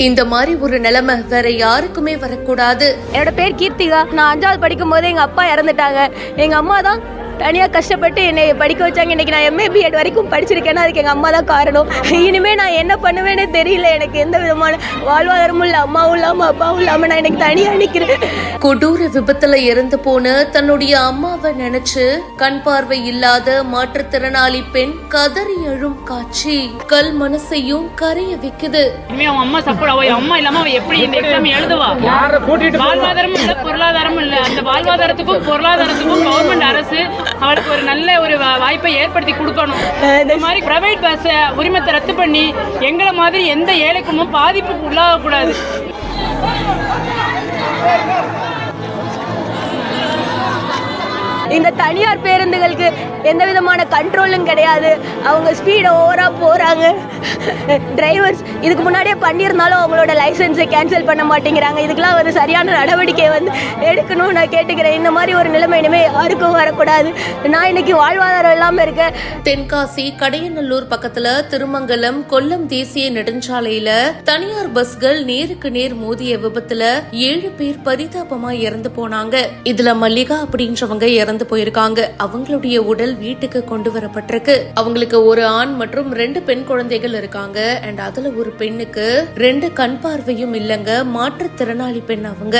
இந்த மாதிரி ஒரு நிலைமை வேற யாருக்குமே வரக்கூடாது. என்னோட பேர் கீர்த்திகா. நான் 5வது படிக்கும் போது எங்க அப்பா இறந்துட்டாங்க. எங்க அம்மா தான் தனியாக கஷ்டப்பட்டு என்னை படிக்க வச்சாங்க. இன்னைக்கு நான் MA BEd வரைக்கும் படிச்சிருக்கேன்னா அதுக்கு எங்கள் அம்மா தான் காரணம். இனிமேல் நான் என்ன பண்ணுவேன்னு தெரியல. எனக்கு எந்த விதமான வாழ்வாதாரமும் இல்லை, அம்மாவும் இல்லாமல் அப்பாவும் இல்லாமல் நான் எனக்கு தனியாக நிற்கிறேன். கொடூர விபத்துல இறந்து போன தன்னுடைய அம்மாவை நினைச்சு கண் பார்வை இல்லாத மாற்றுத்திறனாளி பெண் கதறி எழும் காட்சி கல் மனசையும் கரைய வைக்குது. அம்மா சப்போர்ட், அம்மா இல்லாம அவ எப்படி இந்த எக்ஸாம் எழுதுவா? வாழ்வாதாரமும் இல்ல, பொருளாதாரமும் இல்ல. அந்த வாழ்வாதாரத்துக்கும் பொருளாதாரத்துக்கும் கவர்மெண்ட் அரசு அவளுக்கு ஒரு நல்ல ஒரு வாய்ப்பை ஏற்படுத்தி கொடுக்கணும். இந்த மாதிரி பிரைவேட் பஸ் உரிமத்தை ரத்து பண்ணி எங்களை மாதிரி எந்த ஏழைக்கும் பாதிப்புக்கு உள்ளாகக்கூடாது. இந்த தனியார் பேருந்துகளுக்கு எந்த விதமான கண்ட்ரோலும் கிடையாது. அவங்க ஸ்பீடை ஓவராக போகிறாங்க. டிரைவர்ஸ் இதுக்கு முன்னாடியே பண்ணியிருந்தாலும் அவங்களோட லைசன்ஸை கேன்சல் பண்ண மாட்டேங்கிறாங்க. இதுக்கெல்லாம் ஒரு சரியான நடவடிக்கை எடுக்கணும்னு நான் கேட்டுக்கிறேன். இந்த மாதிரி ஒரு நிலைமை இனிமேல் யாருக்கும் வரக்கூடாது. நான் இன்னைக்கு வாழ்வாதாரம் இல்லாமல் இருக்கேன். தென்காசி கடையநல்லூர் பக்கத்துல திருமங்கலம் கொல்லம் தேசிய நெடுஞ்சாலையில தனியார் பஸ்கள் நேருக்கு நேர் மோதிய விபத்துல 7 பேர் பரிதாபமா இறந்து போனாங்க. இதுல மல்லிகா அப்படின்றவங்க இறந்து போயிருக்காங்க. அவங்களுடைய உடல் வீட்டுக்கு கொண்டு வரப்பட்டிருக்கு. அவங்களுக்கு ஒரு ஆண் மற்றும் 2 பெண் குழந்தைகள் இருக்காங்க. அண்ட் அதுல ஒரு பெண்ணுக்கு 2 கண் பார்வையும் இல்லங்க, மாற்றுத்திறனாளி பெண் அவங்க.